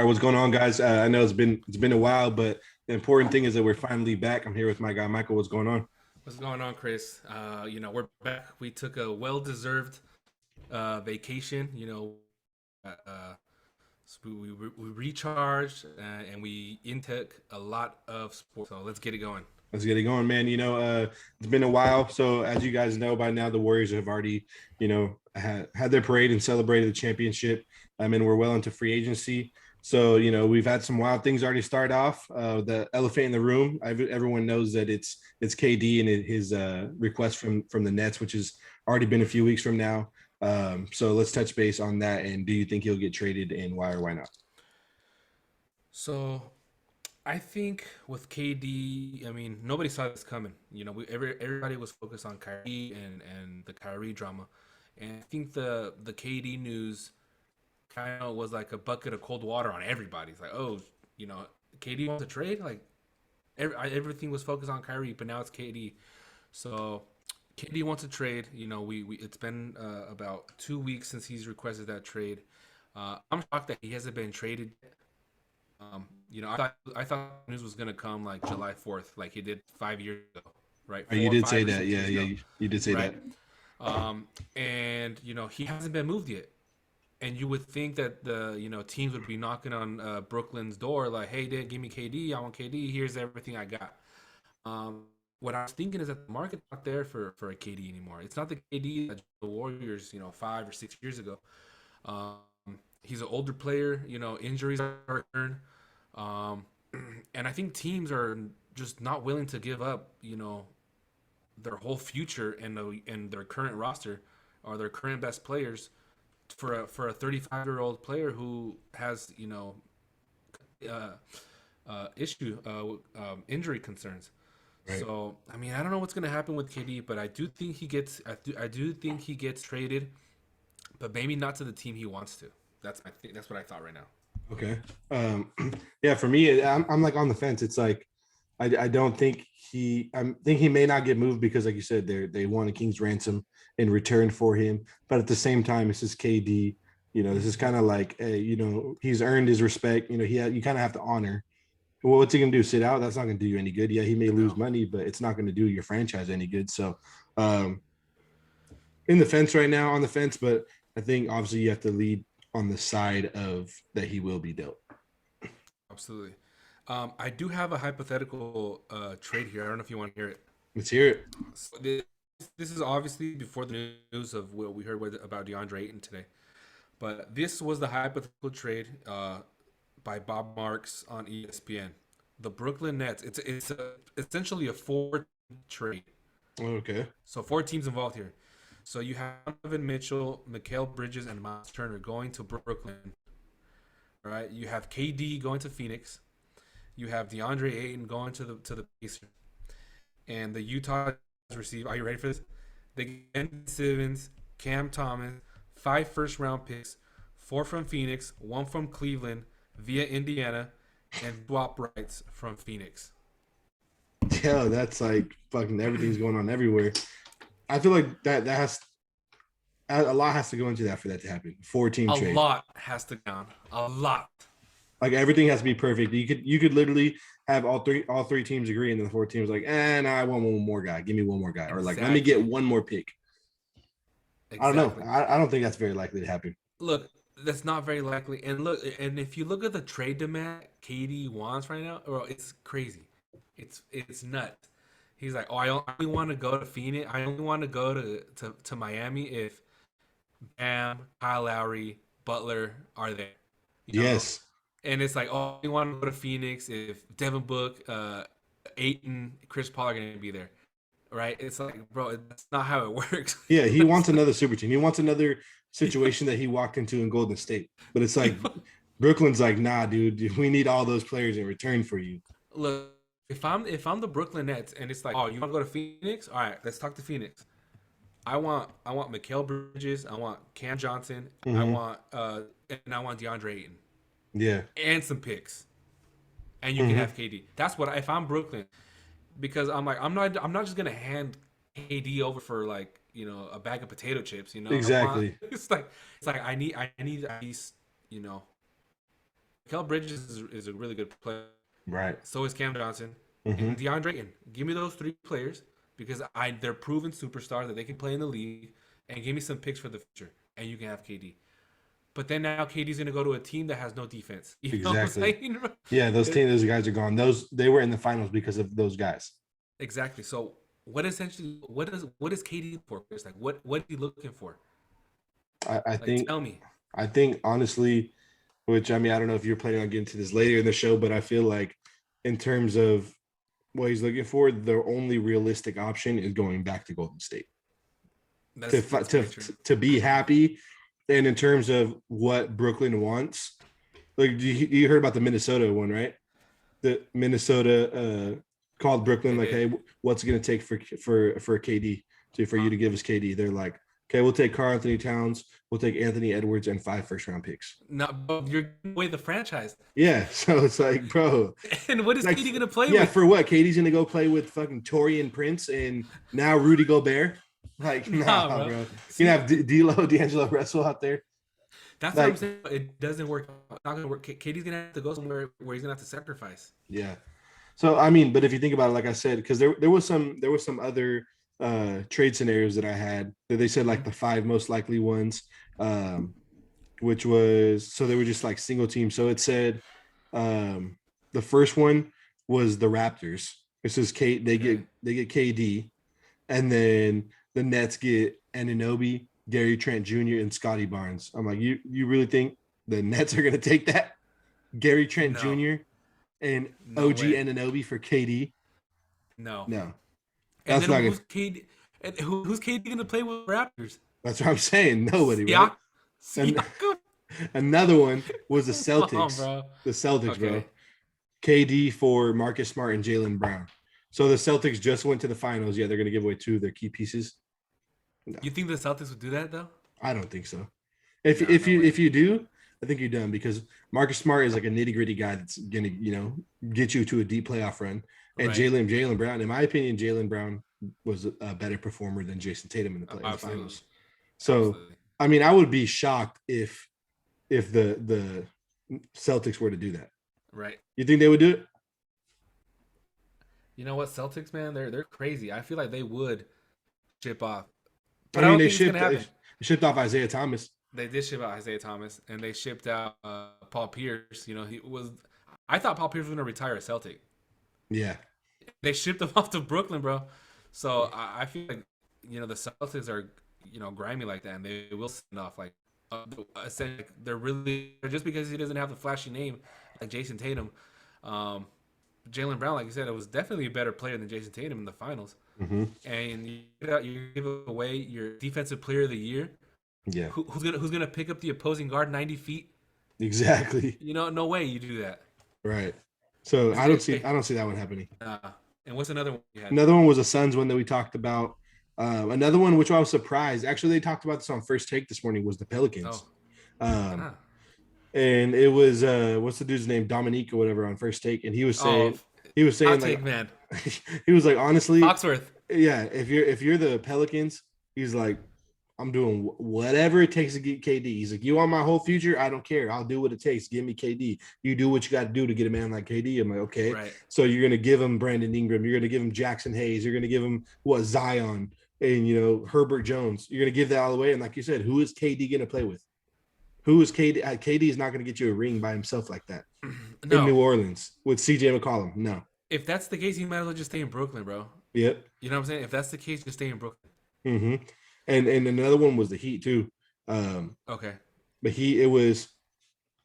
All right, what's going on, guys? I know it's been a while, but the important thing is that we're finally back. I'm here with my guy Michael. What's going on? What's going on, Chris? We're back. We took a well-deserved vacation. So we recharged and we intake a lot of sports. So let's get it going. Let's get it going, man. It's been a while. So as you guys know by now, the Warriors have already, had their parade and celebrated the championship. And we're well into free agency. So, we've had some wild things already start off. The elephant in the room. Everyone knows that it's KD and his request from the Nets, which has already been a few weeks from now. So let's touch base on that. And do you think he'll get traded, and why or why not? So I think with KD, I mean nobody saw this coming. Everybody was focused on Kyrie and the Kyrie drama, and I think the KD news kind of was like a bucket of cold water on everybody. It's like, oh, you know, KD wants to trade. Like everything was focused on Kyrie, but now it's KD. So KD wants to trade. We it's been about 2 weeks since he's requested that trade. I'm shocked that he hasn't been traded. I thought news was gonna come like July 4th, like he did 5 years ago, right? You Four, did say five, or that. six Yeah, years yeah, ago, you did say right? that. And he hasn't been moved yet. And you would think that the teams would be knocking on Brooklyn's door, like, "Hey, Dad, give me KD. I want KD. Here's everything I got." Um, what I was thinking is that the market's not there for a KD anymore. It's not the KD that the Warriors, 5 or 6 years ago. Um, he's an older player. Injuries are occurring, um, and I think teams are just not willing to give up, their whole future and their current roster or their current best players for a 35-year-old player who has uh, issue injury concerns. Right. So I mean, I don't know what's gonna happen with KD, but I do think he gets traded, but maybe not to the team he wants to. That's what I thought right now. Okay. Um, yeah, for me, I'm like on the fence. It's like I don't think I think he may not get moved because, like you said, they want a king's ransom in return for him. But at the same time, this is KD. This is kind of like, he's earned his respect. You kind of have to honor. Well, what's he gonna do? Sit out? That's not gonna do you any good. Yeah, he may lose No. money, but it's not gonna do your franchise any good. So, um, in the fence right now, on the fence, but I think obviously you have to lead on the side of that he will be dealt. Absolutely. I do have a hypothetical trade here. I don't know if you want to hear it. Let's hear it. So this is obviously before the news of what we heard about DeAndre Ayton today. But this was the hypothetical trade by Bob Marks on ESPN. The Brooklyn Nets. Essentially a four trade. Okay. So four teams involved here. So you have Donovan Mitchell, Mikal Bridges, and Miles Turner going to Brooklyn. All right. You have KD going to Phoenix. You have DeAndre Ayton going to the Pacers. And the Utah receive. Are you ready for this? They get Ben Simmons, Cam Thomas, 5 first-round picks, 4 from Phoenix, 1 from Cleveland via Indiana, and swap rights from Phoenix. Yeah, that's like fucking everything's going on everywhere. I feel like that has a lot has to go into that for that to happen. Four-team A trade. lot has to go on. A lot. Like everything has to be perfect. You could literally have all three teams agree, and then the four teams like, nah, I want one more guy. Give me one more guy, or like let me get Exactly. one more pick. I don't know. Exactly. I don't think that's very likely to happen. Look, that's not very likely. And if you look at the trade demand KD wants right now, bro, it's crazy. It's nuts. He's like, oh, I only want to go to Phoenix. I only want to go to Miami if Bam, Kyle Lowry, Butler are there. You know, Yes. and it's like, oh, I want to go to Phoenix if Devin Book, Aiton, Chris Paul are going to be there, right? It's like, bro, that's not how it works. Yeah, he wants another super team. He wants another situation that he walked into in Golden State. But it's like Brooklyn's like, nah, dude, we need all those players in return for you. Look, if I'm the Brooklyn Nets and it's like, oh, you want to go to Phoenix? All right, let's talk to Phoenix. I want Mikal Bridges, I want Cam Johnson, Hmm. I want DeAndre Ayton Yeah. and some picks, and you can Hmm. have KD. That's what if I'm Brooklyn, because I'm not just gonna hand KD over for like a bag of potato chips. I want Exactly. it's like I need at least Kel Bridges is a really good player. Right. So is Cam Johnson Mm-hmm. and DeAndre Ayton. Give me those three players because they're proven superstars that they can play in the league, and give me some picks for the future, and you can have KD. But then now KD's gonna go to a team that has no defense. You know what I'm Exactly. saying? Yeah, those guys are gone. They were in the finals because of those guys. Exactly. So what is KD for? It's like what are you looking for? I, I Like think tell me. I think honestly, which I mean, I don't know if you're planning on getting to this later in the show, but I feel like in terms of what he's looking for, the only realistic option is going back to Golden State That's to very true. to be happy. And in terms of what Brooklyn wants, like you heard about the Minnesota one, right? The Minnesota called Brooklyn They like, did. hey, what's it going to take for KD for you Huh? to give us KD? They're like, okay, we'll take Karl Anthony Towns, we'll take Anthony Edwards, and 5 first-round picks. Not you're giving away the franchise. Yeah, so it's like, bro, And what is like, KD gonna play yeah, with? for what? KD's gonna go play with fucking Torian Prince and now Rudy Gobert. Like, Nah, nah, bro. bro. You See, have D'Lo, D'Angelo Russell out there. that's what I'm Like, saying. It doesn't work. It's not gonna work. KD's gonna have to go somewhere where he's gonna have to sacrifice. yeah. So I mean, but if you think about it, like I said, because there was some other trade scenarios that I had that they said like Mm-hmm. the 5 most likely ones, um, which was so they were just like single teams. So it said um, the first one was the Raptors. It says Kate Okay. they get KD, and then the Nets get Anunoby, Gary Trent Jr., and Scotty Barnes. I'm like, you really think the Nets are gonna take that? Gary Trent No. Jr. and No OG way. Anunoby for KD? No. No, And that's then not gonna. who's KD? And who's KD gonna play with Raptors? That's what I'm saying. Nobody, right? Siak. And Siakam. another one was the Come on, Celtics. bro. The Celtics, bro. Okay. KD for Marcus Smart and Jalen Brown. So the Celtics just went to the finals. Yeah, they're gonna give away 2 of their key pieces. No, You think the Celtics would do that though? I don't think so. If No, if no you way. if you do, I think you're done because Marcus Smart is like a nitty gritty guy that's gonna get you to a deep playoff run. And Right. Jalen Brown, in my opinion, Jalen Brown was a better performer than Jason Tatum in in the Absolutely. finals. So Absolutely. I mean, I would be shocked if the Celtics were to do that. Right. You think they would do it? You know what, Celtics, man, they're crazy. I feel like they would ship off, I but I mean, don't think it's gonna they happen. shipped off Isaiah Thomas. They did ship out Isaiah Thomas, and they shipped out Paul Pierce. You know, he was. I thought Paul Pierce was gonna retire a Celtic. Yeah, They shipped him off to Brooklyn, bro. So I feel like the Celtics are grimy like that, and they will send off like essentially they're really just because he doesn't have the flashy name like Jason Tatum. Um, Jalen Brown, like you said, it was definitely a better player than Jason Tatum in the finals. mm-hmm. And you give away your defensive player of the year. Yeah, Who's gonna pick up the opposing guard 90 feet? exactly. No way you do that. Right. So Is it, I don't see that one happening. and what's another one you had? Another one was a Suns one that we talked about. Another one, which I was surprised. Actually, they talked about this on First Take this morning. Was the Pelicans. Oh, Um, ah. and it was what's the dude's name, Dominique or whatever, on First Take, and Oh, he was saying hot like take, man. he was like honestly, Foxworth. yeah, if you're the Pelicans, he's like, I'm doing whatever it takes to get KD. He's like, you want my whole future? I don't care. I'll do what it takes. Give me KD. You do what you got to do to get a man like KD. I'm like, okay. Right. So you're gonna give him Brandon Ingram. You're gonna give him Jackson Hayes. You're gonna give him Zion and Herbert Jones. You're gonna give that all away. And like you said, who is KD gonna play with? Who is KD? KD is not gonna get you a ring by himself like that in No. New Orleans with CJ McCollum. No. If that's the case, you might as well just stay in Brooklyn, bro. Yep. You know what I'm saying? If that's the case, just stay in Brooklyn. Mm-hmm. And another one was the Heat too. Okay. But it was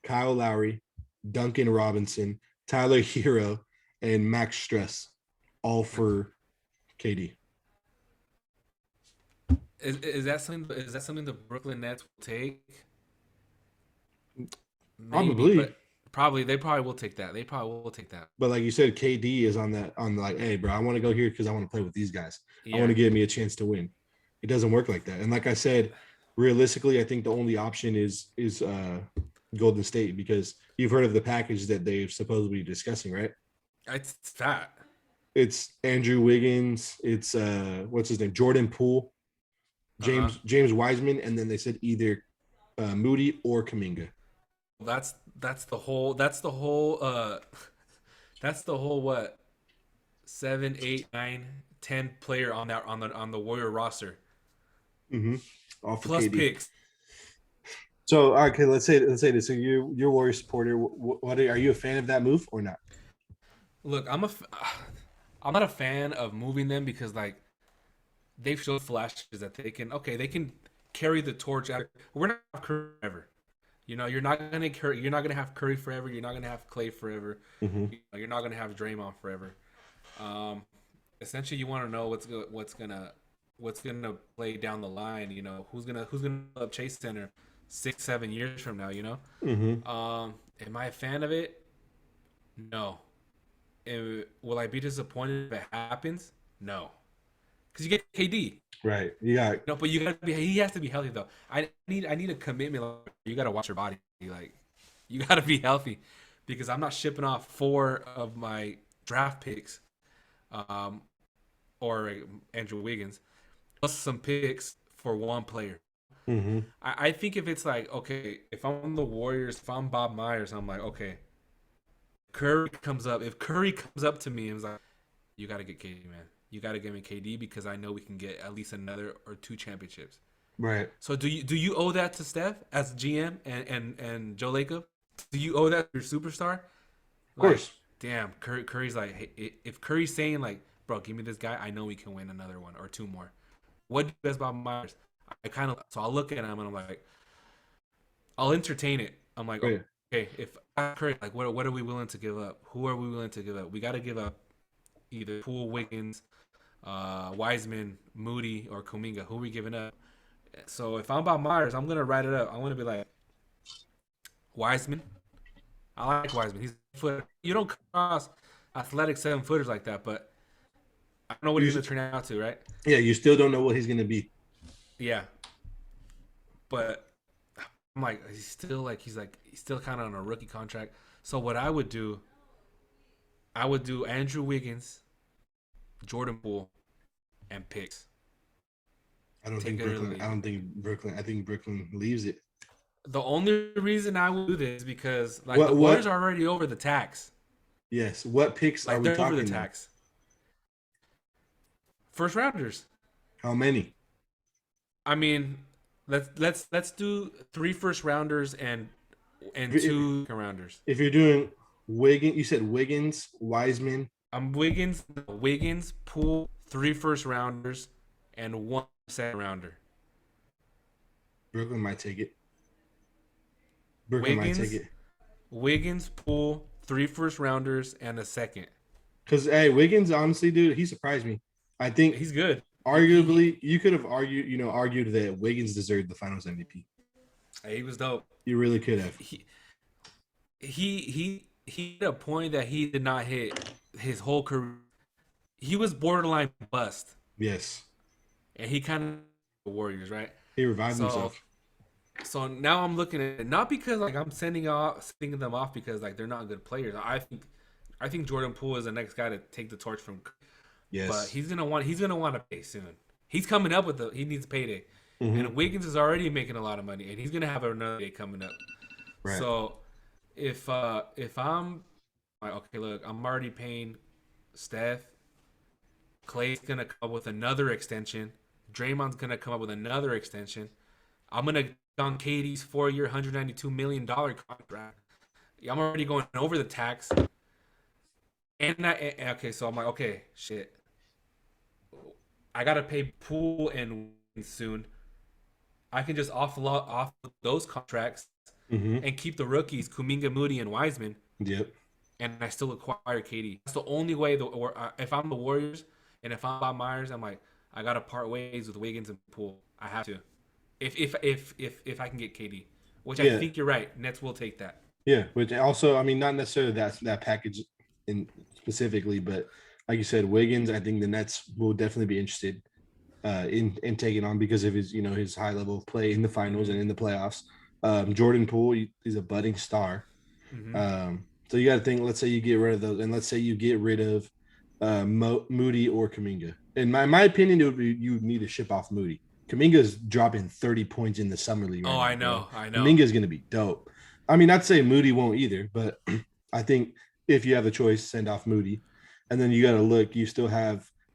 Kyle Lowry, Duncan Robinson, Tyler Hero, and Max Stress, all for KD. Is that something? Is that something the Brooklyn Nets will take? Maybe, Probably. but probably they probably will take that. They probably will take that. But like you said, KD is on like, hey, bro, I want to go here because I want to play with these guys. I want Yeah. to give me a chance to win. It doesn't work like that. And like I said, realistically, I think the only option is Golden State because you've heard of the package that they're supposedly discussing, right? It's fat. It's Andrew Wiggins. It's what's his name, Jordan Poole, James Wiseman, and then they said either Moody or Kuminga. that's the whole what 7, 8, 9, 10 player on the Warrior roster Mm-hmm. All for plus KD. picks. So okay, let's say this. So you're a Warrior supporter. What are you a fan of that move or not? Look, I'm not a fan of moving them because like they've showed flashes that they can carry the torch. We're not Curry forever. You're not gonna have Curry forever. You're not gonna have Clay forever. Mm-hmm. You're not gonna have Draymond forever. Um, Essentially, you want to know what's gonna play down the line. Who's gonna up Chase Center 6, 7 years from now. Mm-hmm. Am I a fan of it? No. Will I be disappointed if it happens? No, because you get KD. Right. You got No, but you gotta be. He has to be healthy though. I need a commitment. Like, you gotta watch your body. Like you gotta be healthy, because I'm not shipping off 4 of my draft picks, um, or Andrew Wiggins, plus some picks for one player. mm-hmm. I think if it's like, okay, if I'm the Warriors, if I'm Bob Myers, I'm like, okay, Curry comes up. If Curry comes up to me and is like, you got to get KD, man. You got to get me KD because I know we can get at least another or 2 championships. Right. So do you owe that to Steph as GM and Joe Lacob? Do you owe that to your superstar? Of Like, course. damn, Curry's like, hey, if Curry's saying like, bro, give me this guy, I know we can win another one or 2 more. What do you guys about Myers? I kind of so I'll look at him and I'm like, I'll entertain it. I'm like, Right. okay, if Curry, like, what are we willing to give up? Who are we willing to give up? We got to give up either Poole, Wiggins, Wiseman, Moody, or Kuminga. Who are we giving up? So if I'm about Myers, I'm gonna write it up. I'm gonna be like Wiseman. I like Wiseman. He's foot. You don't cross athletic 7 footers like that, but I don't know what You, he's gonna turn out to, right? yeah. You still don't know what he's gonna be. Yeah, but I'm like he's still kind of on a rookie contract. So what I would do Andrew Wiggins, Jordan Poole, and picks. I don't Take think it or Brooklyn. leave I it. don't think Brooklyn. I think Brooklyn leaves it. The only reason I would do this is because like the What? Warriors What? are already over the tax. Yes. What picks are Like we they're over the talking though? tax. First rounders. How many? I mean, let's do 3 first rounders and If, if, 2 second rounders. if you're doing Wiggins, you said Wiggins, Wiseman. I'm Wiggins, Poole, 3 first rounders, and 1 second rounder. Brooklyn might take it. Brooklyn might take Wiggins, it. Wiggins, Poole, 3 first rounders, and a second. Because hey, Wiggins, honestly, dude, he surprised me. I think He's good. arguably you could have argued that Wiggins deserved the Finals MVP. He was dope. You really could have. He hit a point that he did not hit his whole career. He was borderline bust, Yes, and he kind of the Warriors, right? he revived So himself. so now I'm looking at it not because like I'm sending them off because like they're not good players. I think Jordan Poole is the next guy to take the torch from, but Yes. he's gonna want to pay soon. He's coming up with he needs payday, Mm-hmm. and Wiggins is already making a lot of money, and he's gonna have another day coming up. Right. So if I'm like, okay, look, I'm already paying Steph. Clay's gonna come up with another extension. Draymond's gonna come up with another extension. I'm gonna on KD's 4 year, $192 million contract. I'm already going over the tax. Okay, so I'm like, okay, shit. I gotta pay Poole and soon. I can just offload off those contracts Mm-hmm. and keep the rookies, Kuminga, Moody, and Wiseman, Yep. and I still acquire KD. That's the only way. If I'm the Warriors and if I'm Bob Myers, I'm like, I gotta part ways with Wiggins and Poole. I have to. If I can get KD, which I Yeah. think you're right. Nets will take that. Yeah. Which also, I mean, not necessarily that package in specifically, but like you said, Wiggins. I think the Nets will definitely be interested in taking on because of his his high level of play in the finals and in the playoffs. Jordan Poole, he's a budding star. Mm-hmm. So you got to think. Let's say you get rid of those, and let's say you get rid of Moody or Kuminga. In my opinion, it would be you need to ship off Moody. Kuminga's dropping 30 points in the summer league right Oh, now, I bro. know, I know. Kuminga's gonna be dope. I mean, not to say Moody won't either, but I think if you have the choice, send off Moody, and then you got to look.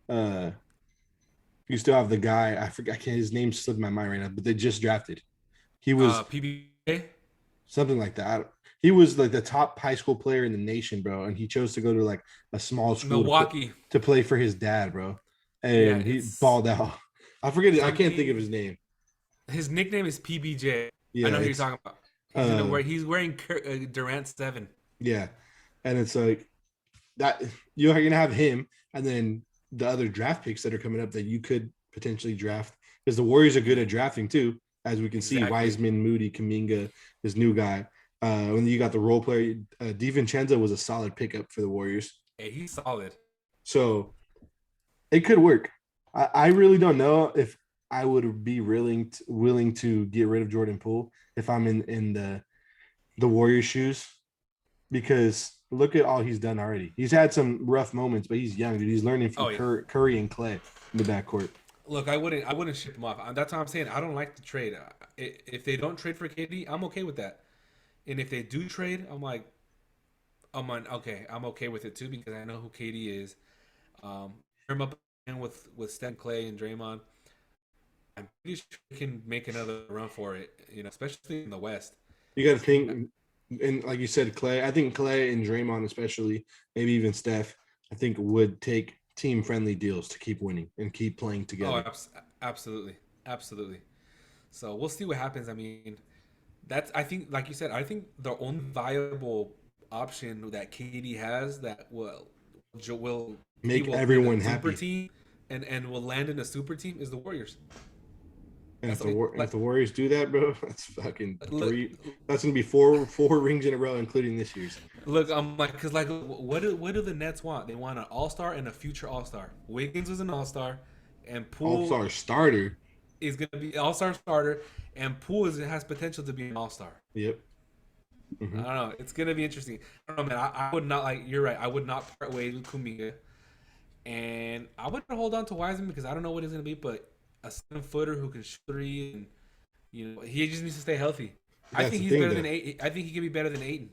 Uh you still have the guy. I forgot. I can't. His name slipped my mind right now, but they just drafted. He was PBJ, something like that. He was like the top high school player in the nation, bro, and he chose to go to like a small school Milwaukee. to play for his dad, bro, Yeah, and he it's balled out. I forget. I can't think of something. his name. His nickname is PBJ. I Yeah, know who you're it's talking about. um, He's wearing Durant 7. yeah, and it's like that. You're gonna have him, and then the other draft picks that are coming up that you could potentially draft because the Warriors are good at drafting too, as we can see. Exactly. Wiseman, Moody, Kaminga, this new guy. When you got the role player, DiVincenzo was a solid pickup for the Warriors. Hey, he's solid. So it could work. I really don't know if I would be willing to get rid of Jordan Poole if I'm in the Warriors shoes because look at all he's done already. He's had some rough moments, but he's young, dude. He's learning from Oh yeah. Curry and Clay in the backcourt. Look, I wouldn't ship him off. That's what I'm saying. I don't like the trade. If they don't trade for KD, I'm okay with that. And if they do trade, I'm okay with it too because I know who KD is. Him up with Steph Clay and Draymond. I'm pretty sure he can make another run for it. Especially in the West. You got to think, and like you said, Clay. I think Clay and Draymond, especially, maybe even Steph, I think would take team friendly deals to keep winning and keep playing Oh, together. absolutely, absolutely. So we'll see what happens. I mean, that's I think, like you said, I think the only viable option that KD has that will he Make will land a everyone super happy. team and will land in a super team is the Warriors. And That's if like the Warriors do that, bro, that's fucking look three. That's gonna be four rings in a row, including this year's look. I'm like because like what do the Nets want? They want an All Star and a future All Star. Wiggins is an All Star, and All Poole Star starter. is going to be All Star starter, and Poole has potential to be an All Star. Yep. I Hmm. don't know. It's gonna be interesting. I don't know, man. I would not like. You're right. I would not part ways with Kuminga, and I would hold on to Wiseman because I don't know what he's gonna be, but a 7 footer who can shoot three, and he just needs to stay healthy. I That's think the he's thing, better though. than Aiton. I think he could be better than Aiton.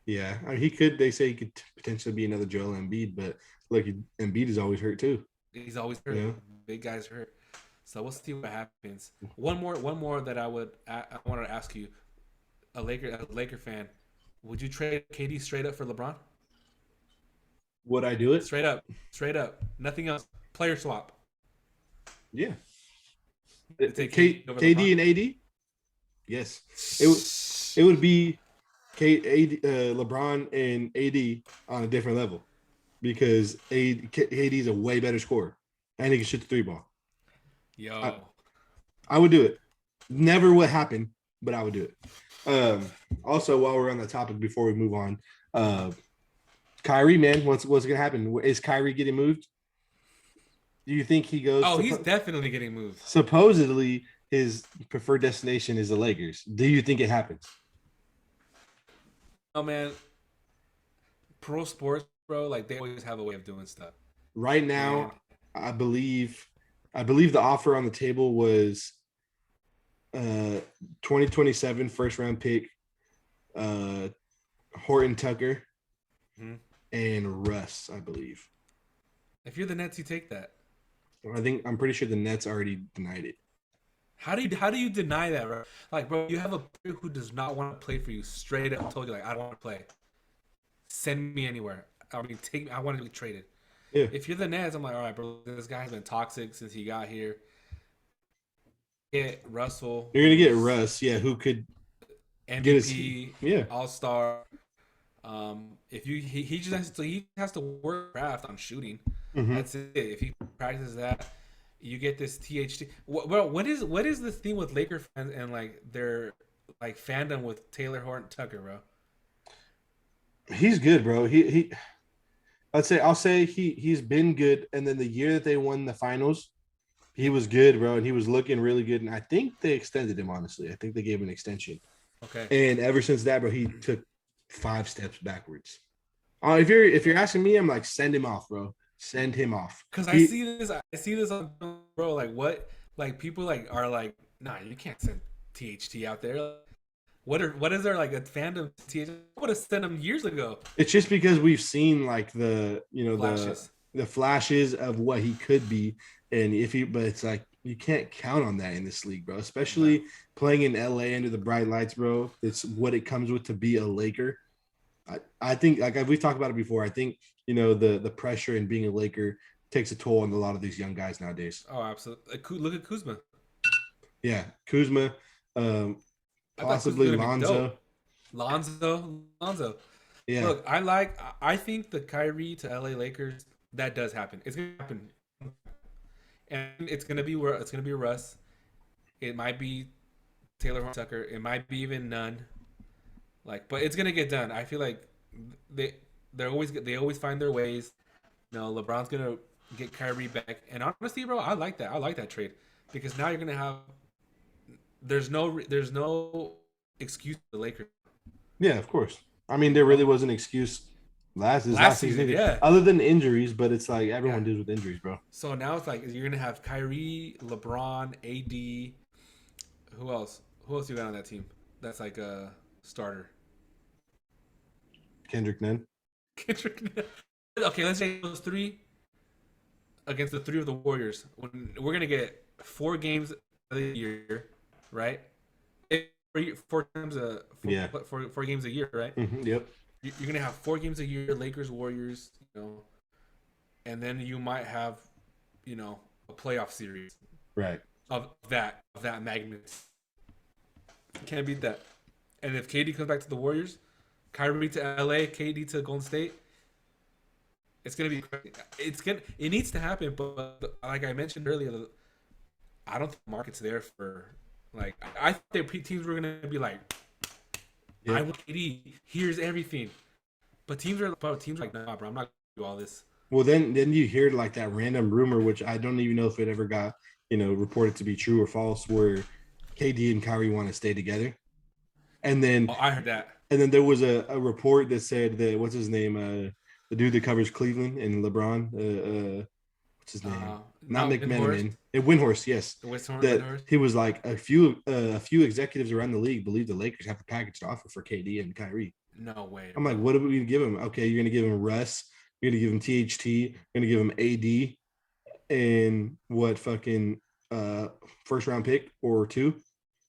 Yeah, I mean, he could. They say he could potentially be another Joel Embiid, but look, Embiid is always hurt too. He's always You hurt. know, Big guys hurt. So we'll see what happens. One more that I wanted to ask you, a Laker fan, would you trade KD straight up for LeBron? would I do it? Straight up, straight up, nothing else. Player swap. Yeah. To take KD over LeBron. KD and AD. Yes, it would be LeBron and AD on a different level because AD is a way better scorer and he can shoot the three ball. I, Yo, I would do it. Never would happen, but I would do it. Also, while we're on the topic, before we move on, uh, Kyrie, man, what's gonna happen? Is Kyrie getting moved? Do you think he goes? oh, he's definitely getting moved. Supposedly, his preferred destination is the Lakers. Do you think it happens? Oh man, pro sports, bro, like they always have a way of doing stuff. Right And now, I believe, I believe the offer on the table was 2027 first round pick, uh, Horton Tucker mhm. and Russ, I believe. If you're the Nets, you take that. I'm pretty sure the Nets already denied it. How do you deny that, bro? Like, bro, you have a player who does not want to play for you. Straight up told you, like, I don't want to play. Send me anywhere. I mean, take me. I want to be traded. Yeah, If you're the Nets, I'm like, all right, bro. This guy has been toxic since he got here. Get Russell, you're gonna get who's Russ. Yeah, who could get his? MVP, Yeah. All Star. If he has to work craft on shooting. Mm-hmm. That's it. If he practices that, you get this THT. Well, what is the thing with Laker fans and like their like fandom with Taylor Horton Tucker, bro? He's good, bro. I'll say he's been good. And then the year that they won the finals, he was good, bro, and he was looking really good. And I think they extended him. Honestly, I think they gave him an extension. Okay. And ever since that, bro, he took 5 steps backwards. If you're asking me, I'm like, send him off, bro. Send him off. Cause He I see this on bro. Like what? Like people like are like, nah, you can't send THT out there. What is there like a fandom? I would have sent him years ago. It's just because we've seen like Flashes. the flashes of what he could be, and if he, but it's like you can't count on that in this league, bro. No. Especially playing in LA under the bright lights, bro. It's what it comes with to be a Laker. I think like we've talked about it before. I think the pressure in being a Laker takes a toll on a lot of these young guys nowadays. Oh, absolutely. Look at Kuzma. Yeah, Kuzma, I thought Kuzma possibly was gonna be Lonzo. dope. Lonzo. Yeah, Look, I think the Kyrie to LA Lakers that does happen. It's gonna happen, and it's gonna be Russ. It might be Taylor Tucker. It might be even none. Like, but it's gonna get done. I feel like they they always find their ways. LeBron's gonna get Kyrie back, and honestly, bro, I like that. I like that trade because now you're gonna have there's no excuse for the Lakers yeah, of course. I mean, there really was an excuse last last season season. either, Yeah, other than injuries. But it's like yeah. everyone deals with injuries, bro. So now it's like you're gonna have Kyrie, LeBron, AD. Who else? Who else you got on that team? That's like a starter. Kendrick Nunn. Kendrick. Okay, let's say those three against the three of the Warriors. When we're gonna get 4 games a year, right? Four times a Yeah. four games a year, right? Yep. You're gonna have 4 games a year, Lakers, Warriors, and then you might have, a playoff series Right. of that magnitude. Can't beat that. And if KD comes back to the Warriors, Kyrie to LA, KD to Golden State, it's gonna be. It needs to happen, but like I mentioned earlier, I don't think the market's there for. Like I think teams were gonna be like, I Yep. want KD. Here's everything. But teams are like, nah, bro, I'm not gonna do all this. Well, then you hear like that random rumor, which I don't even know if it ever got reported to be true or false, where KD and Kyrie want to stay together, and then Oh, I heard that. there was a report that said that what's his name, the dude that covers Cleveland and LeBron, what's his name? Not Not Windhorst. McMenamin, Windhorst, yes. The That Windhorst. he was like a few executives around the league believe the Lakers have a package to offer for KD and Kyrie. No way, I'm like, bro. what are we gonna give him? Okay, you're gonna give him Russ, you're gonna give him THT, you're gonna give him AD, and what fucking first round pick or two.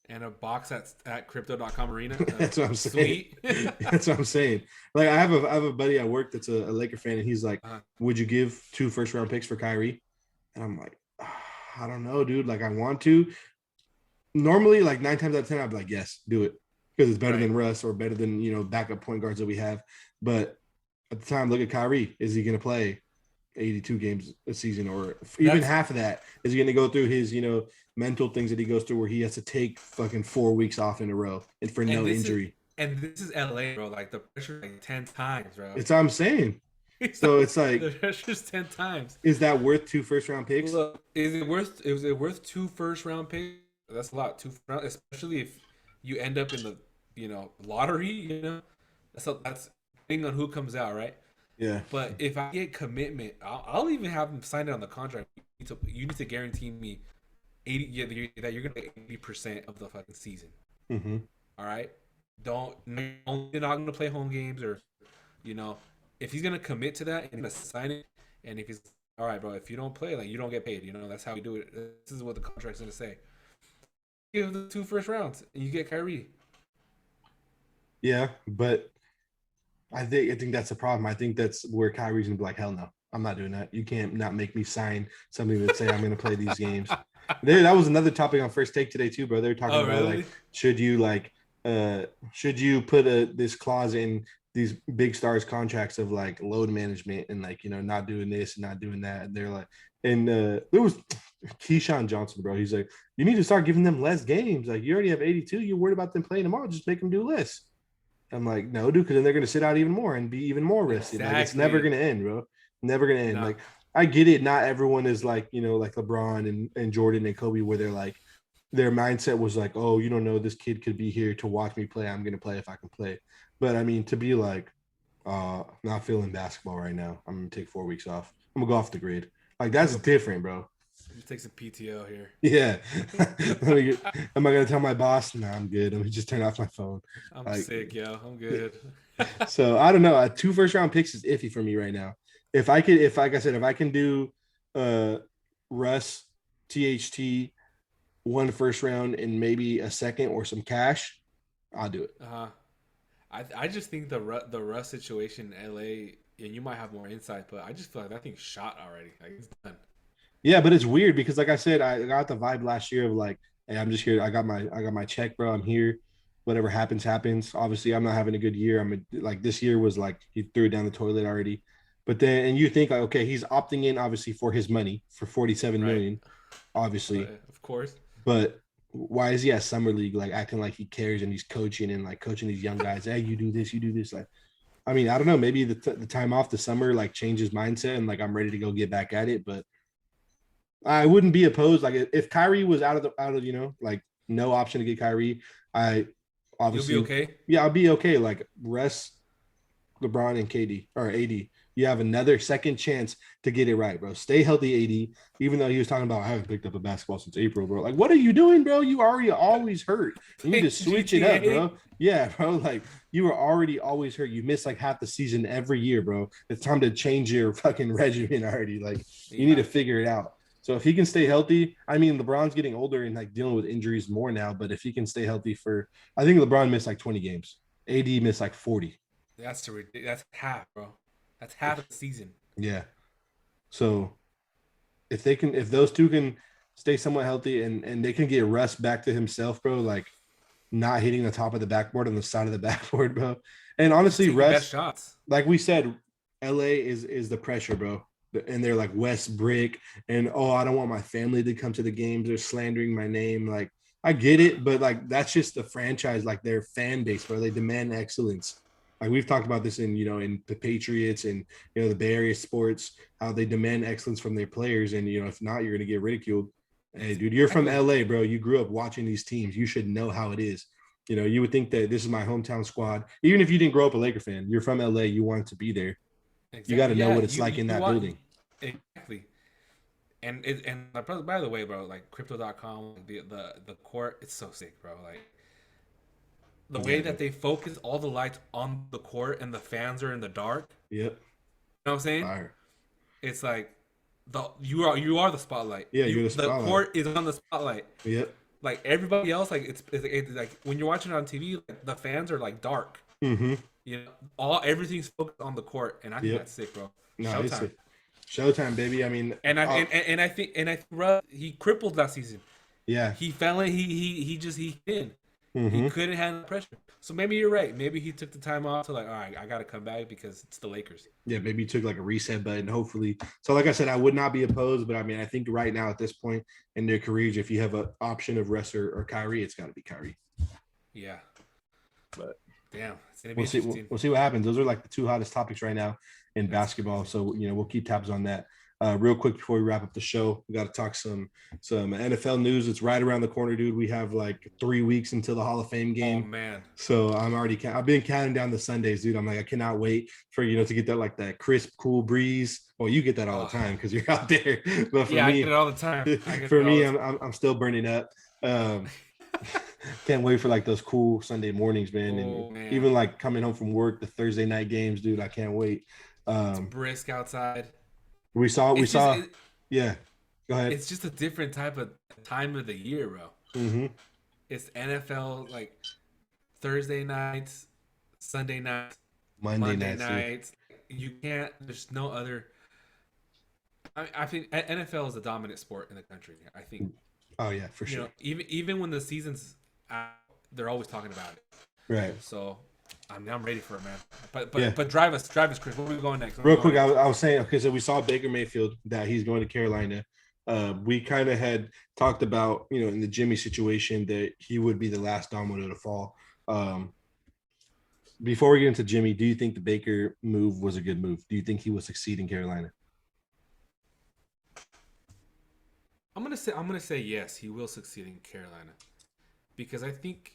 And a box at crypto.com arena. That's what I'm saying. Sweet. That's what I'm saying. Like I have a buddy at work that's a Laker fan, and he's like, "Would you give 2 first round picks for Kyrie?" And I'm like, I don't know, dude. Like I want to. Normally, like 9 times out of 10, I'd be like, yes, do it because it's better Right. than Russ or better than backup point guards that we have. But at the time, look at Kyrie. Is he going to play 82 games a season or even half of that? Is he going to go through his mental things that he goes through where he has to take fucking 4 weeks off in a row and for no injury? This is LA, bro. Like the pressure like 10 times, bro. It's what I'm saying. So it's like the pressure's 10 times. Is that worth 2 first round picks? Look, is it worth 2 first round picks? That's a lot. Especially if you end up in the lottery. That's depending on who comes out, right? Yeah. But if I get commitment, I'll even have him sign it on the contract. You need to guarantee me 80. Yeah, that you're gonna get 80% of the fucking season. Mm-hmm. All right. You're not gonna play home games or, if he's gonna commit to that and gonna sign it, and if he's all right, bro, if you don't play, like you don't get paid. That's how we do it. This is what the contract's gonna say. Give the 2 first rounds and you get Kyrie. Yeah, but I think that's a problem. I think that's where Kyrie's gonna be like, hell no, I'm not doing that. You can't not make me sign something that say I'm gonna play these games. That was another topic on First Take today too, bro. They were talking about really? like should you put this clause in these big stars contracts of like load management and like not doing this and not doing that. And they're like, and there was Keyshawn Johnson, bro. He's like, you need to start giving them less games. Like you already have 82. You're worried about them playing them all. Just make them do less. I'm like, no, dude, because then they're going to sit out even more and be even more risky. Exactly. Like, it's never going to end, bro. Never going to end. No. Like, I get it. Not everyone is like, like LeBron and Jordan and Kobe, where they're like, their mindset was like, oh, you don't know, this kid could be here to watch me play. I'm going to play if I can play. But I mean, to be like, not feeling basketball right now. I'm going to take 4 weeks off. I'm going to go off the grid. Like, that's different, bro. Let me take some PTO here. Yeah. Am I gonna tell my boss? No, I'm good. Let me just turn off my phone. I'm Like, sick, yo. I'm good. so I don't know. Two first round picks is iffy for me right now. If I could, if like I said, if I can do uh Russ, THT, one first round and maybe a second or some cash, I'll do it. Uh-huh. I just think the Russ situation in LA, and you might have more insight, but I just feel like that thing's shot already. Like it's done. Yeah, but it's weird because like I said, I got the vibe last year of like, hey, I'm just here. I got my check, bro. I'm here. Whatever happens, happens. Obviously, I'm not having a good year. Like this year was like he threw it down the toilet already. But then and you think like, okay, he's opting in obviously for his money for 47 Right. million, obviously. Of course. But why is he at summer league like acting like he cares and he's coaching and like coaching these young guys? Hey, you do this, you do this. Like, I mean, I don't know. Maybe the time off the summer like changes mindset and like I'm ready to go get back at it. But I wouldn't be opposed. Like if Kyrie was out of like no option to get Kyrie, I You'll be obviously okay. yeah I'll be okay. Like rest LeBron and KD or AD. You have another second chance to get it right, bro. Stay healthy, AD. Even though he was talking about I haven't picked up a basketball since April, bro. Like, what are you doing, bro? You already always hurt. You need to Playing switch it up, GTA. bro. Yeah, bro. Like you were already always hurt. You missed like half the season every year, bro. It's time to change your fucking regimen already. Like you need to Yeah. figure it out. So if he can stay healthy, I mean, LeBron's getting older and like dealing with injuries more now. But if he can stay healthy for, I think LeBron missed like 20 games. AD missed like 40. That's half, bro. That's half of the season. Yeah. So if those two can stay somewhat healthy and they can get Russ back to himself, bro, like not hitting the top of the backboard on the side of the backboard, bro. And Just honestly, taking best Russ, shots. like we said, LA is the pressure, bro. And they're like West Brick, and oh, I don't want my family to come to the games. They're slandering my name. Like I get it, but like that's just the franchise, like their fan base, bro. They demand excellence. Like we've talked about this in in the Patriots and the Bay Area sports, how they demand excellence from their players, and if not, you're gonna get ridiculed. Hey, dude, you're from Exactly. LA, bro. You grew up watching these teams. You should know how it is. You would think that this is my hometown squad. Even if you didn't grow up a Laker fan, you're from LA, you wanted to be there. You got Exactly. to know Yeah. what it's like in You that want building. exactly. And by the way, bro, like crypto.com, the court, it's so sick, bro. Like the way Yeah, that dude. they focus all the lights on the court and the fans are in the dark. Yep. You know what I'm saying? Fire. It's like you are the spotlight. Yeah, you're You the the spotlight. court is on the spotlight. Yep. Like everybody else, like it's like when you're watching it on TV, like, the fans are like dark. Mm-hmm. You know, all everything's focused on the court, and I think Yep. that's sick, bro. No, it's Showtime. a showtime, baby. I mean, And I think Russ, he crippled that season. yeah. He fell in. He didn't. He Mm-hmm. couldn't handle the pressure. So maybe you're right. Maybe he took the time off to like, all right, I got to come back because it's the Lakers. Yeah, maybe you took like a reset button, hopefully. So, like I said, I would not be opposed, but I mean, I think right now at this point in their careers, if you have an option of Russ or Kyrie, it's got to be Kyrie. Yeah. But Damn, it's gonna be we'll see. interesting. We'll see what happens. Those are like the two hottest topics right now in That's basketball. crazy. So we'll keep tabs on that. Real quick before we wrap up the show, we got to talk some NFL news. It's right around the corner, dude. We have like 3 weeks until the Hall of Fame Oh game. man. So I've been counting down the Sundays, dude. I'm like, I cannot wait for to get that crisp, cool breeze. Well, you get that all the Oh time because you're out there. But for yeah, I get it me, all the time. I get for it all me, the I'm still burning up. Um, can't wait for like those cool Sunday mornings, man. And Oh man, even like coming home from work, the Thursday night games, dude. I can't wait. it's Um, brisk outside. we It's just saw, yeah. Go ahead. it's just a different type of time of the year, bro. Mm-hmm. It's NFL like Thursday nights, Sunday nights, Monday Monday nights, too. nights. You can't. There's no other. I think NFL is a dominant sport in the country. I think Oh yeah, for sure. even when the season's out, they're always talking about it. Right. So I'm ready for it, man. But Yeah. but but drive us, Chris. Where are we going next? Real quick, I was saying, okay, so we saw Baker Mayfield that he's going to Carolina. We kind of had talked about, in the Jimmy situation that he would be the last domino to fall. Before we get into Jimmy, do you think the Baker move was a good move? Do you think he will succeed in Carolina? I'm gonna say yes. He will succeed in Carolina because I think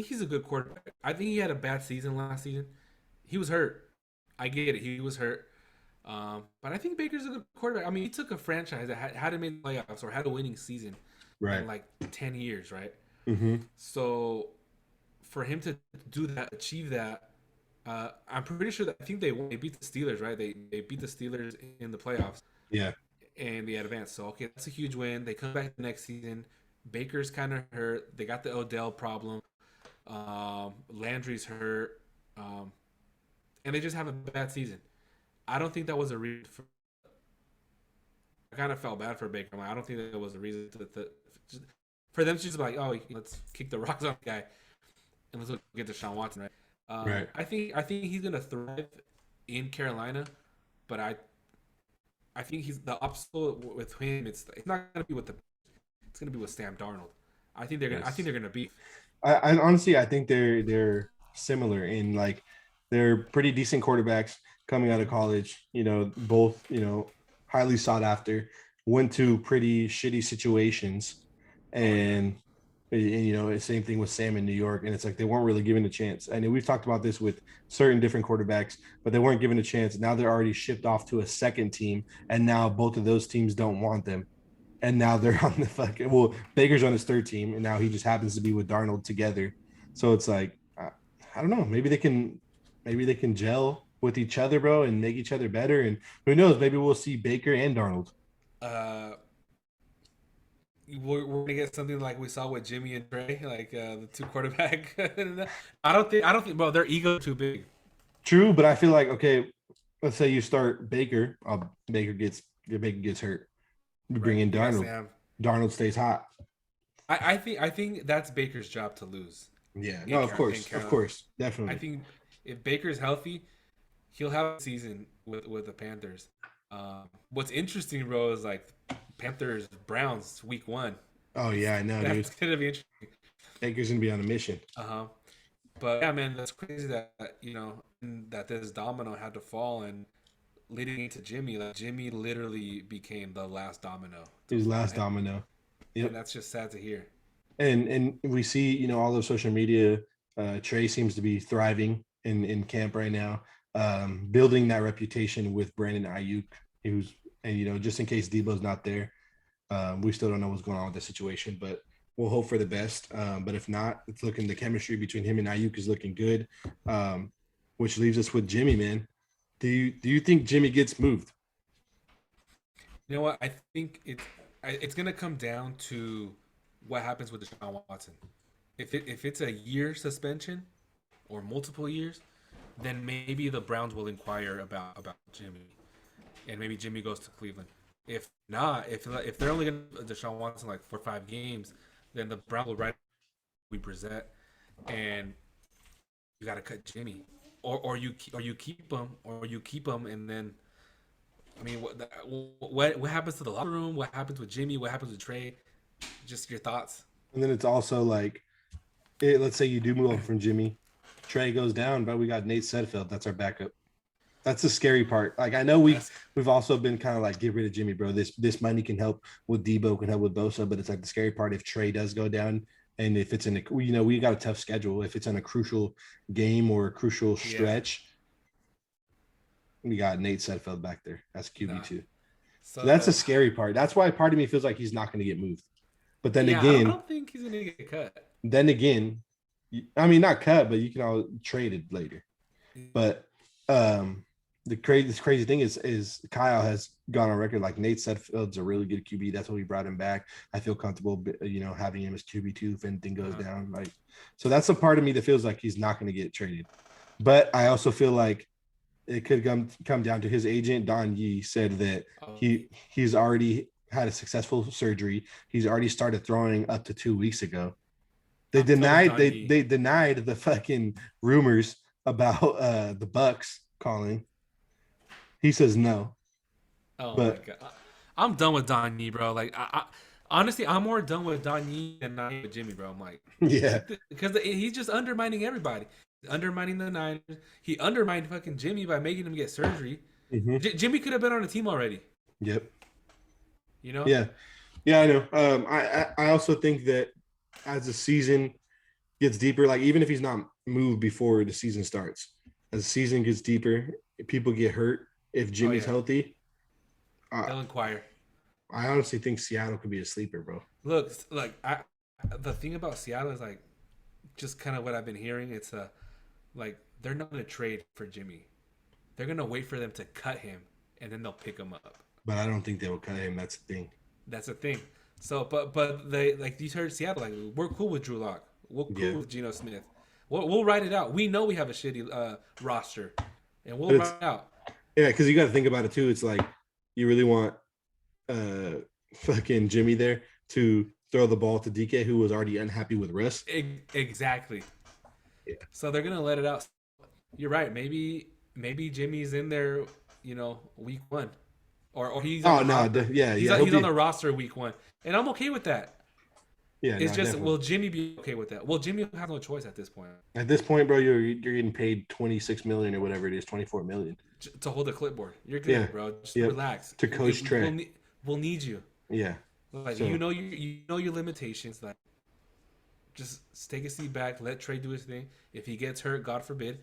he's a good quarterback. I think he had a bad season last season. He was hurt. I get it. He was hurt. But I think Baker's a good quarterback. I mean, he took a franchise that hadn't made the playoffs or had a winning season in Right. like 10 years, right? Mm-hmm. So for him to do that, achieve that, I'm pretty sure that I think they won. They beat the Steelers, right? They beat the Steelers in the playoffs Yeah. and they advanced. So okay, that's a huge win. They come back the next season. Baker's kind of hurt. They got the Odell problem. Landry's hurt, and they just have a bad season. I don't think that was a reason. I kind of felt bad for Baker. I'm like, I don't think that was a reason for them to just be like, oh, let's kick the rocks on the guy and let's get Deshaun Watson, right? Right. I think he's gonna thrive in Carolina, but I think he's the obstacle with him. It's not gonna be with the it's gonna be with Sam Darnold. I think Yes. they're gonna beef. I honestly I think they're similar in like they're pretty decent quarterbacks coming out of college. Both highly sought after. Went to pretty shitty situations, Oh yeah. and same thing with Sam in New York. And it's like they weren't really given a chance. I know we've talked about this with certain different quarterbacks, but they weren't given a chance. Now they're already shipped off to a second team, and now both of those teams don't want them, and now they're on the fucking Baker's on his third team, and now he just happens to be with Darnold together. So it's like I don't know. Maybe they can gel with each other, bro, and make each other better. And who knows? Maybe we'll see Baker and Darnold. Uh, we're gonna get something like we saw with Jimmy and Trey, like the two quarterback. I don't think, bro, their ego too big. True, but I feel like okay. Let's say you start Baker. Baker gets hurt. You bring Right. in You got Darnold. Sam. Darnold stays hot. I think that's Baker's job to lose Yeah. No. Of In course. Of Carolina. course. I Definitely. think if Baker's healthy, he'll have a season with the Panthers. What's interesting, bro, is like Panthers Browns week 1. Oh yeah, I know, That's dude. gonna be interesting. Baker's gonna be on a mission. Uh huh. But yeah, man, that's crazy that that this domino had to fall and leading into Jimmy. Like Jimmy literally became the last domino to His fall, last domino. and Yep. that's just sad to hear. And we see all of social media. Trey seems to be thriving in camp right now, building that reputation with Brandon Ayuk, who's and just in case Debo's not there, we still don't know what's going on with the situation, but we'll hope for the best. But if not, it's looking the chemistry between him and Ayuk is looking good, which leaves us with Jimmy. Man, do you think Jimmy gets moved? You know what? I think it's gonna come down to what happens with Deshaun Watson. If it's a year suspension or multiple years, then maybe the Browns will inquire about Jimmy, and maybe Jimmy goes to Cleveland. If not, if they're only going to Deshaun Watson like 4 or 5 games, then the Browns will write we present, and you got to cut Jimmy, or you keep him, and then I mean, what happens to the locker room? What happens with Jimmy? What happens with Trey? Just your thoughts. And then it's also like, let's say you do move on from Jimmy, Trey goes down, but we got Nate Sedfeld. That's our backup. That's the scary part. Like I know we've That's we've also been kind of like get rid of Jimmy, bro. This money can help with Debo, can help with Bosa, but it's like the scary part if Trey does go down, and if it's in a we got a tough schedule. If it's in a crucial game or a crucial yeah. stretch, we got Nate Sedfeld back there. That's QB Nah. two. So that's the So scary part. That's why part of me feels like he's not going to get moved. But then yeah, I again, don't think he's gonna get cut. then again, I mean not cut, but you can all trade it later. But the crazy thing is Kyle has gone on record like Nate Sedfeld's a really good QB. That's why we brought him back. I feel comfortable, having him as QB2 if anything goes Uh-huh. down. Like, so that's the part of me that feels like he's not going to get traded. But I also feel like it could come down to his agent. Don Yee said that Oh, he's already had a successful surgery. He's already started throwing up to 2 weeks ago. They I'm done with denied Don they Yee. they denied the fucking rumors about the Bucks calling. He says no, Oh my but god, I'm done with Don Yee, bro. Like, honestly, I'm more done with Don Yee than I am with Jimmy, bro. I'm like, yeah, because he's just undermining everybody. He's undermining the Niners. He undermined fucking Jimmy by making him get surgery. hmm Jimmy could have been on a team already. yep, You know? yeah, yeah. I know. I also think that as the season gets deeper, like even if he's not moved before the season starts, as the season gets deeper, people get hurt, if Oh Jimmy's yeah, healthy, uh, they'll inquire. I honestly think Seattle could be a sleeper, bro. Look, like the thing about Seattle is like just kind of what I've been hearing. It's like they're not gonna trade for Jimmy. They're gonna wait for them to cut him, and then they'll pick him up. But I don't think they will cut him. That's the thing. That's the thing. So, but they like these heard Seattle like we're cool with Drew Lock. We're cool Yeah, with Geno Smith. We'll write it out. We know we have a shitty roster, and we'll but write it's it out. yeah, because you got to think about it too. It's like you really want uh fucking Jimmy there to throw the ball to DK, who was already unhappy with Russ. Exactly. Yeah. So they're gonna let it out. You're right. Maybe Jimmy's in there. Week one, or he's on Oh the no, roster. yeah, He's yeah, he'll he's on be. the roster week one, and I'm okay with that. Yeah, It's no, just definitely. will Jimmy be okay with that? Well, Jimmy will have no choice at this point At this point, bro, you're getting paid 26 million or whatever it is, 24 million. to hold the clipboard. You're Yeah, good, bro. Just yep. relax. To coach Trey. We'll need you. Yeah. Like So you know your limitations. Like just take a seat back. Let Trey do his thing. If he gets hurt, God forbid,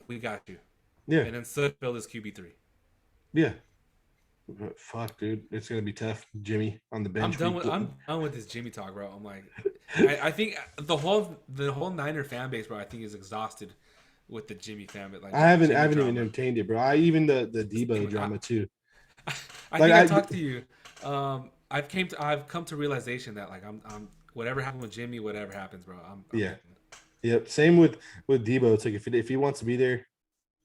we got you. yeah, And then Sud build his QB3. yeah. But fuck, dude, it's gonna be tough. Jimmy on the bench. I'm done with this Jimmy talk, bro. I'm like, I think the whole Niner fan base, bro. I think is exhausted with the Jimmy fan base, like I the haven't I Jimmy haven't even drama. entertained it, bro. I even the Debo I, drama too. I Like think I I talked to you. I've come to realization that like I'm whatever happened with Jimmy, whatever happens, bro. I'm yeah, in. yep. Same with Debo. It's like if he wants to be there,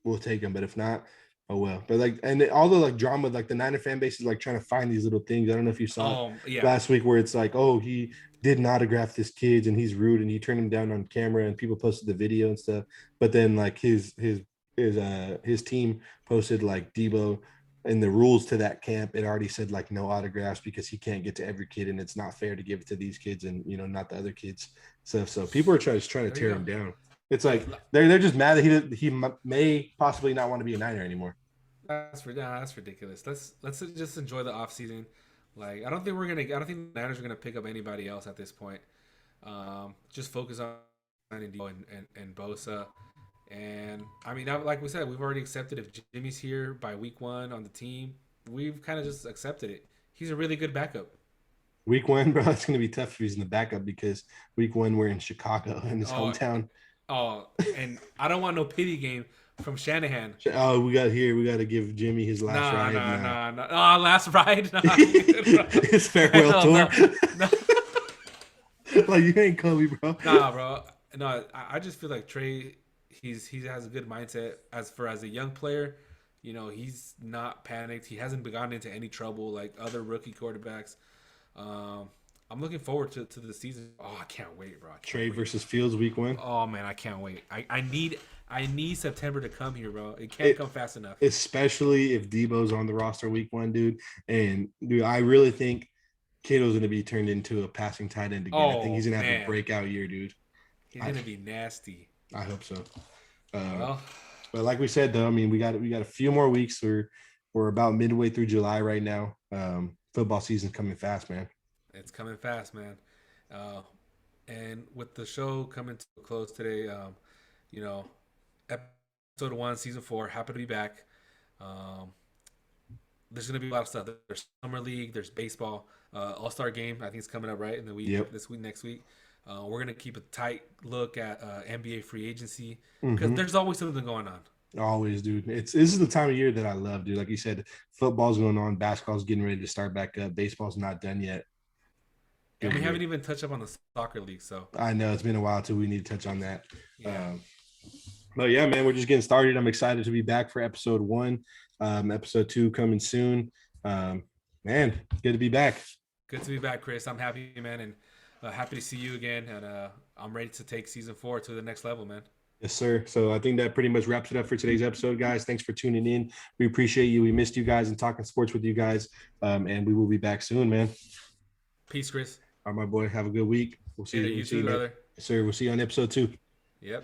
we'll take him. But if not, oh well. But like and all the like drama, like the Niner fan base is like trying to find these little things. I don't know if you saw Yeah, last week where it's like, oh, he didn't autograph his kids and he's rude and he turned him down on camera and people posted the video and stuff. But then like his team posted like Debo and the rules to that camp, it already said like no autographs because he can't get to every kid and it's not fair to give it to these kids and not the other kids. So people are trying to there you tear go. him down. It's Yeah, like they're just mad that he may possibly not want to be a Niner anymore. that's ridiculous. Let's just enjoy the off season. Like I don't think the Niners are gonna pick up anybody else at this point. Just focus on Debo and Bosa. And I mean, like we said, we've already accepted if Jimmy's here by week one on the team, we've kind of just accepted it. He's a really good backup. Week one, bro, it's going to be tough if he's in the backup because week one we're in Chicago in his Oh, hometown. oh, and I don't want no pity game from Shanahan. Oh, we got to give Jimmy his last Nah, ride. nah, Nah, nah, nah. Oh, last ride. Nah, I'm good, bro. his farewell Hell tour. no, no, Like you ain't Kobe, bro. nah, bro. No, I just feel like Trey. He has a good mindset as a young player. He's not panicked. He hasn't gotten into any trouble like other rookie quarterbacks. Um, I'm looking forward to the season. Oh, I can't wait, bro. I can't Trey wait. versus Fields, week one. Oh man, I can't wait. I need September to come here, bro. It can't come fast enough. Especially if Debo's on the roster week one, dude. And dude, I really think Kittle's going to be turned into a passing tight end again. I think Oh he's going to have a man, breakout year, dude. he's gonna be nasty. I hope so. Uh, Well, but like we said, though, I mean, we got a few more weeks. We're about midway through July right now. Football season's coming fast, man. it's coming fast, man. Uh, and with the show coming to a close today, you know, episode one, season four, happy to be back. Um, there's gonna be a lot of stuff. There's summer league, there's baseball, All-Star game. I think it's coming up right in the week, Yep. this week, next week. We're gonna keep a tight look at NBA free agency because Mm-hmm. there's always something going on. Always, dude. This is the time of year that I love, dude. Like you said, football's going on, basketball's getting ready to start back up, baseball's not done yet. And Good we year. haven't even touched up on the soccer league, so I know it's been a while too. We need to touch on that. yeah. But yeah, man, we're just getting started. I'm excited to be back for episode one. Episode two coming soon. Man, good to be back. Good to be back, Chris. I'm happy, man, and happy to see you again. And I'm ready to take season four to the next level, man. Yes, sir. So I think that pretty much wraps it up for today's episode, guys. Thanks for tuning in. We appreciate you. We missed you guys and talking sports with you guys. And we will be back soon, man. Peace, Chris. All right, my boy. Have a good week. We'll see Yeah, you. you See too, you, brother. sir. We'll see you on episode two. Yep.